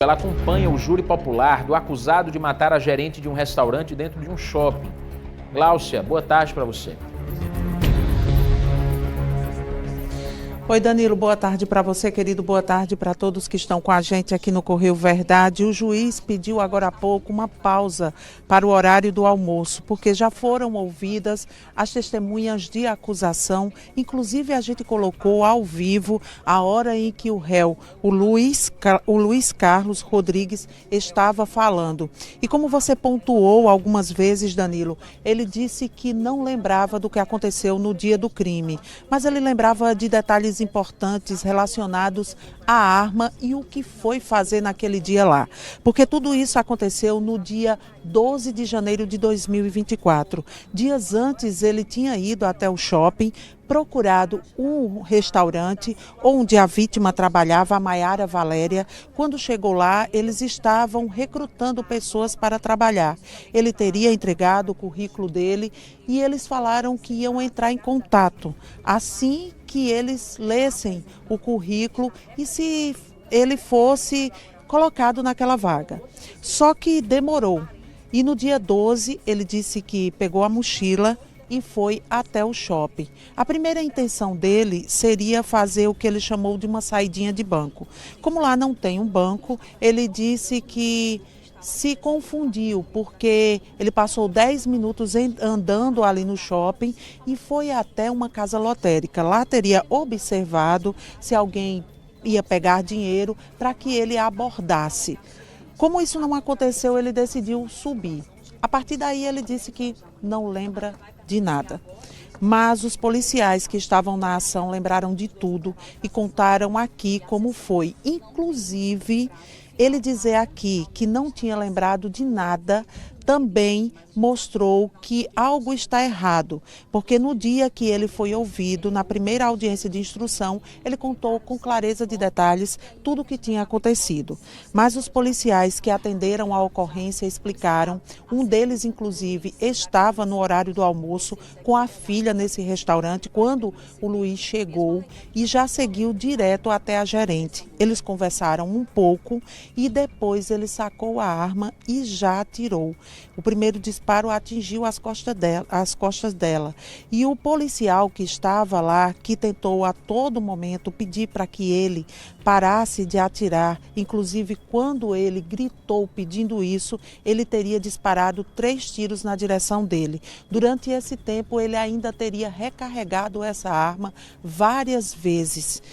Ela acompanha o júri popular do acusado de matar a gerente de um restaurante dentro de um shopping. Gláucia, boa tarde para você. Oi, Danilo, boa tarde para você, querido, boa tarde para todos que estão com a gente aqui no Correio Verdade. O juiz pediu agora há pouco uma pausa para o horário do almoço, porque já foram ouvidas as testemunhas de acusação, inclusive a gente colocou ao vivo a hora em que o réu, o Luiz Carlos Rodrigues, estava falando. E como você pontuou algumas vezes, Danilo, ele disse que não lembrava do que aconteceu no dia do crime, mas ele lembrava de detalhes importantes relacionados à arma e o que foi fazer naquele dia lá. Porque tudo isso aconteceu no dia 12 de janeiro de 2024. Dias antes ele tinha ido até o shopping, procurado um restaurante onde a vítima trabalhava, a Maiara Valéria. Quando chegou lá, eles estavam recrutando pessoas para trabalhar. Ele teria entregado o currículo dele e eles falaram que iam entrar em contato assim que eles lessem o currículo e se ele fosse colocado naquela vaga. Só que demorou. E no dia 12, ele disse que pegou a mochila e foi até o shopping. A primeira intenção dele seria fazer o que ele chamou de uma saidinha de banco. Como lá não tem um banco, ele disse que se confundiu, porque ele passou 10 minutos andando ali no shopping e foi até uma casa lotérica. Lá teria observado se alguém ia pegar dinheiro para que ele abordasse. Como isso não aconteceu, ele decidiu subir. A partir daí ele disse que não lembra de nada. Mas os policiais que estavam na ação lembraram de tudo e contaram aqui como foi. Inclusive, ele dizer aqui que não tinha lembrado de nada também mostrou que algo está errado, porque no dia que ele foi ouvido, na primeira audiência de instrução, ele contou com clareza de detalhes tudo o que tinha acontecido. Mas os policiais que atenderam a ocorrência explicaram, um deles inclusive estava no horário do almoço com a filha nesse restaurante quando o Luiz chegou e já seguiu direto até a gerente. Eles conversaram um pouco e depois ele sacou a arma e já atirou. O primeiro disparo atingiu as costas dela. E o policial que estava lá, que tentou a todo momento pedir para que ele parasse de atirar, inclusive quando ele gritou pedindo isso, ele teria disparado 3 tiros na direção dele. Durante esse tempo, ele ainda teria recarregado essa arma várias vezes.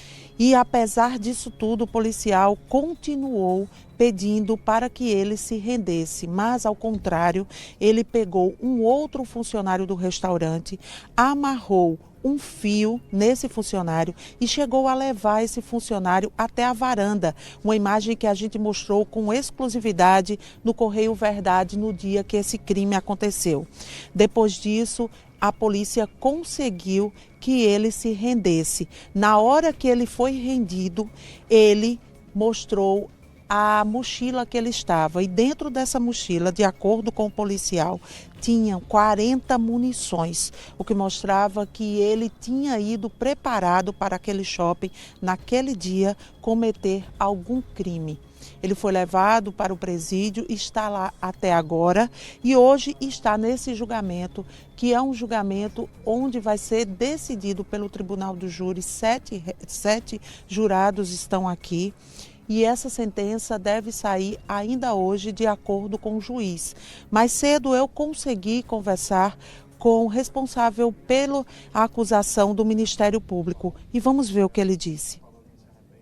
E apesar disso tudo, o policial continuou pedindo para que ele se rendesse, mas ao contrário, ele pegou um outro funcionário do restaurante, amarrou um fio nesse funcionário e chegou a levar esse funcionário até a varanda, uma imagem que a gente mostrou com exclusividade no Correio Verdade no dia que esse crime aconteceu. Depois disso, a polícia conseguiu que ele se rendesse. Na hora que ele foi rendido, ele mostrou a mochila que ele estava. E dentro dessa mochila, de acordo com o policial, tinham 40 munições, o que mostrava que ele tinha ido preparado para aquele shopping, naquele dia, cometer algum crime. Ele foi levado para o presídio, está lá até agora e hoje está nesse julgamento, que é um julgamento onde vai ser decidido pelo Tribunal do Júri. Sete jurados estão aqui e essa sentença deve sair ainda hoje de acordo com o juiz. Mais cedo eu consegui conversar com o responsável pela acusação do Ministério Público e vamos ver o que ele disse.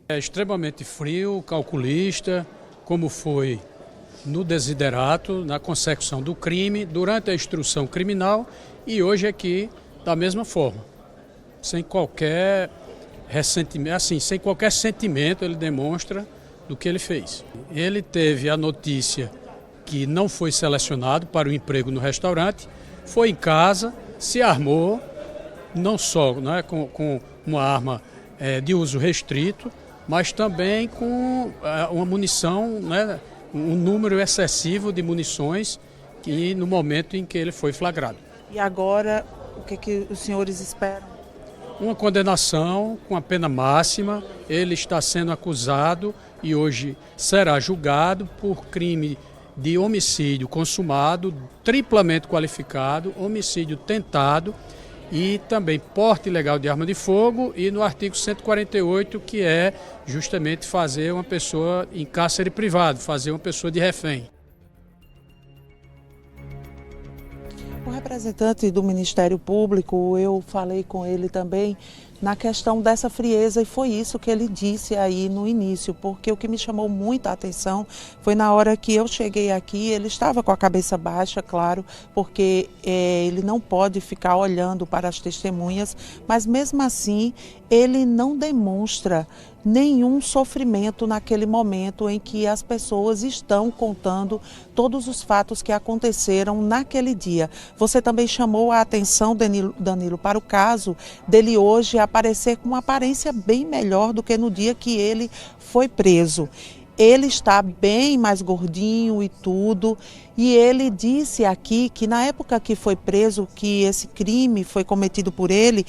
É extremamente frio, calculista, como foi no desiderato, na consecução do crime, durante a instrução criminal e hoje aqui da mesma forma. Sem qualquer ressentimento, assim, sem qualquer sentimento ele demonstra do que ele fez. Ele teve a notícia que não foi selecionado para o emprego no restaurante, foi em casa, se armou, não só com uma arma de uso restrito, mas também com uma munição, um número excessivo de munições que no momento em que ele foi flagrado. E agora, o que os senhores esperam? Uma condenação com a pena máxima. Ele está sendo acusado e hoje será julgado por crime de homicídio consumado, triplamente qualificado, homicídio tentado e também porte ilegal de arma de fogo, e no artigo 148, que é justamente fazer uma pessoa em cárcere privado, fazer uma pessoa de refém. O representante do Ministério Público, eu falei com ele também na questão dessa frieza, e foi isso que ele disse aí no início, porque o que me chamou muita atenção foi na hora que eu cheguei aqui, ele estava com a cabeça baixa, claro, porque ele não pode ficar olhando para as testemunhas, mas mesmo assim ele não demonstra nenhum sofrimento naquele momento em que as pessoas estão contando todos os fatos que aconteceram naquele dia. Você também chamou a atenção, Danilo, para o caso dele hoje aparecer com uma aparência bem melhor do que no dia que ele foi preso. Ele está bem mais gordinho e tudo, e ele disse aqui que na época que foi preso, que esse crime foi cometido por ele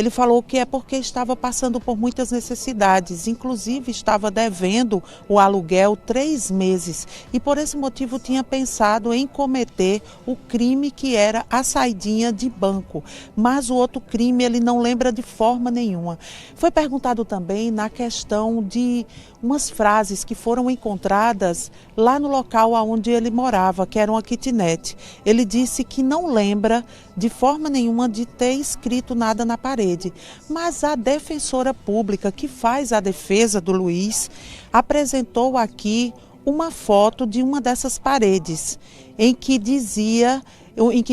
falou que é porque estava passando por muitas necessidades, inclusive estava devendo o aluguel 3 meses, e por esse motivo tinha pensado em cometer o crime que era a saidinha de banco, mas o outro crime ele não lembra de forma nenhuma. Foi perguntado também na questão de umas frases que foram encontradas lá no local onde ele morava, que era uma kitnet. Ele disse que não lembra de forma nenhuma de ter escrito nada na parede, mas a defensora pública que faz a defesa do Luiz apresentou aqui uma foto de uma dessas paredes, em que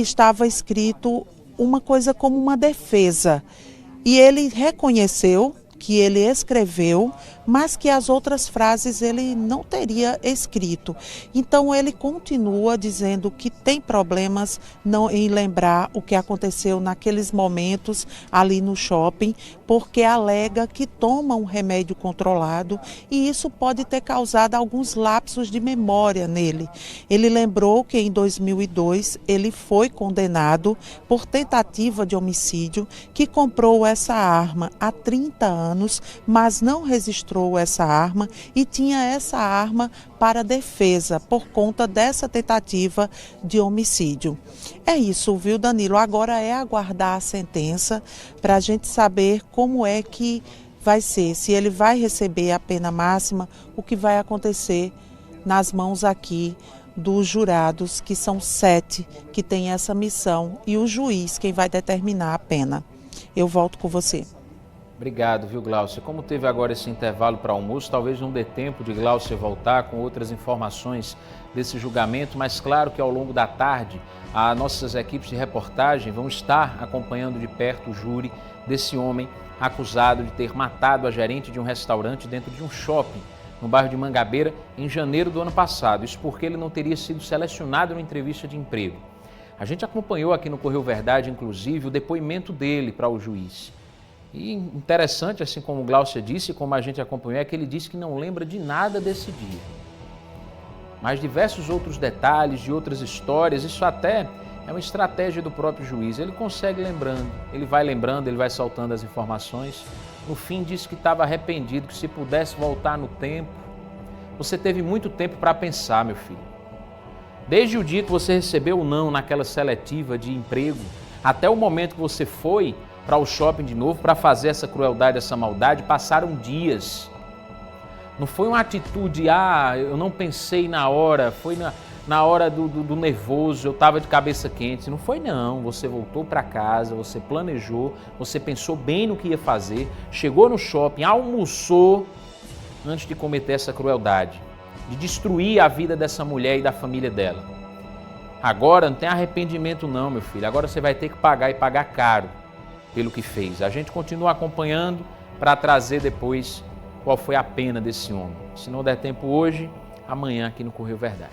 estava escrito uma coisa como uma defesa, e ele reconheceu que ele escreveu, mas que as outras frases ele não teria escrito. Então ele continua dizendo que tem problemas em lembrar o que aconteceu naqueles momentos ali no shopping, porque alega que toma um remédio controlado e isso pode ter causado alguns lapsos de memória nele. Ele lembrou que em 2002 ele foi condenado por tentativa de homicídio, que comprou essa arma há 30 anos, mas não registrou essa arma e tinha essa arma para defesa por conta dessa tentativa de homicídio. É isso, viu, Danilo? Agora é aguardar a sentença para a gente saber como é que vai ser, se ele vai receber a pena máxima, o que vai acontecer nas mãos aqui dos jurados, que são 7 que têm essa missão, e o juiz quem vai determinar a pena. Eu volto com você. Obrigado, viu, Glaucia? Como teve agora esse intervalo para almoço, talvez não dê tempo de Glaucia voltar com outras informações desse julgamento, mas claro que ao longo da tarde, as nossas equipes de reportagem vão estar acompanhando de perto o júri desse homem acusado de ter matado a gerente de um restaurante dentro de um shopping no bairro de Mangabeira em janeiro do ano passado. Isso porque ele não teria sido selecionado numa entrevista de emprego. A gente acompanhou aqui no Correio Verdade, inclusive, o depoimento dele para o juiz. E interessante, assim como o Glaucia disse, como a gente acompanhou, é que ele disse que não lembra de nada desse dia. Mas diversos outros detalhes, de outras histórias, isso até é uma estratégia do próprio juiz. Ele consegue lembrando, ele vai soltando as informações. No fim disse que estava arrependido, que se pudesse voltar no tempo. Você teve muito tempo para pensar, meu filho. Desde o dia que você recebeu o não naquela seletiva de emprego, até o momento que você foi para o shopping de novo para fazer essa crueldade, essa maldade, passaram dias. Não foi uma atitude, eu não pensei na hora, foi na hora do nervoso, eu estava de cabeça quente. Não foi não, você voltou para casa, você planejou, você pensou bem no que ia fazer, chegou no shopping, almoçou antes de cometer essa crueldade, de destruir a vida dessa mulher e da família dela. Agora não tem arrependimento não, meu filho, agora você vai ter que pagar e pagar caro pelo que fez. A gente continua acompanhando para trazer depois qual foi a pena desse homem. Se não der tempo hoje, amanhã aqui no Correio Verdade.